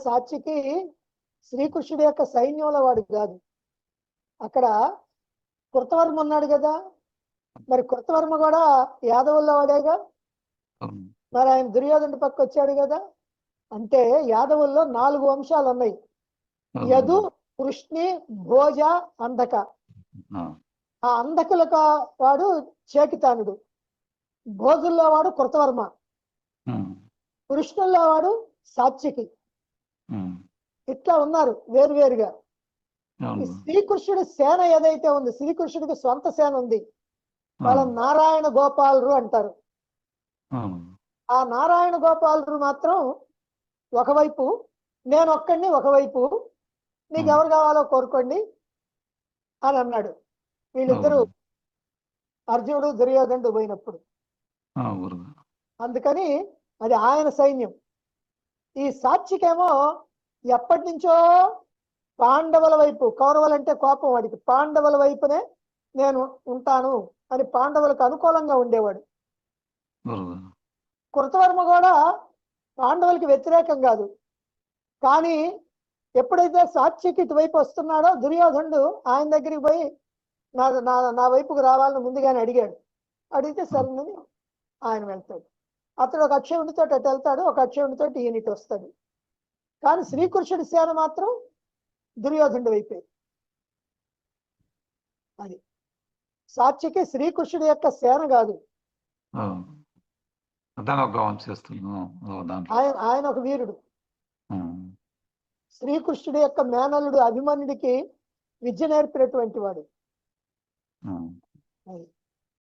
సాత్యకి శ్రీకృష్ణుడి యొక్క సైన్యంలో వాడు కాదు. అక్కడ కృతవర్మ ఉన్నాడు కదా, మరి కృతవర్మ కూడా యాదవుల్లో వాడేగా. మరి ఆయన దుర్యోధనుడి పక్క వచ్చాడు కదా. అంటే యాదవుల్లో 4 వంశాలు ఉన్నాయి. యదు, కృష్ణి, భోజ, అంధక. ఆ అంధకులకు వాడు చేకితానుడు, భోజుల్లో వాడు కృతవర్మ, కృష్ణుల్లో వాడు సాత్యకి. ఇట్లా ఉన్నారు వేరువేరుగా. శ్రీకృష్ణుడి సేన ఏదైతే ఉంది, శ్రీకృష్ణుడికి సొంత సేన ఉంది, వాళ్ళ నారాయణ గోపాలురు అంటారు. ఆ నారాయణ గోపాలురు మాత్రం ఒకవైపు, నేను ఒక్కడిని ఒకవైపు, నీకు ఎవరు కావాలో కోరుకోండి అని అన్నాడు. వీళ్ళిద్దరూ అర్జునుడు దుర్యోధనుడు పోయినప్పుడు. అందుకని అది ఆయన సైన్యం. ఈ సాత్వికేమో ఎప్పటి నుంచో పాండవుల వైపు, కౌరవులంటే కోపం వాడికి, పాండవుల వైపునే నేను ఉంటాను అని పాండవులకు అనుకూలంగా ఉండేవాడు. కృతవర్మ కూడా పాండవులకి వ్యతిరేకం కాదు. కానీ ఎప్పుడైతే సాత్వికి ఇటువైపు వస్తున్నాడో దుర్యోధనుడు ఆయన దగ్గరికి పోయి నా వైపుకు రావాలని ముందుగానే అడిగాడు. అడిగితే సరేనని ఆయన వెళ్తాడు. అతడు ఒక అక్షయుడితో అటు వెళ్తాడు, ఒక అక్షయుడితో ఈయనిటి వస్తాడు. కానీ శ్రీకృష్ణుడి సేన మాత్రం దుర్యోధనుడి వైపే. అది సాత్వికి శ్రీకృష్ణుడి యొక్క సేన కాదు, ఆయన ఒక వీరుడు. శ్రీకృష్ణుడి యొక్క మేనల్లుడు అభిమన్యుడికి విద్య నేర్పినటువంటి వాడు. అది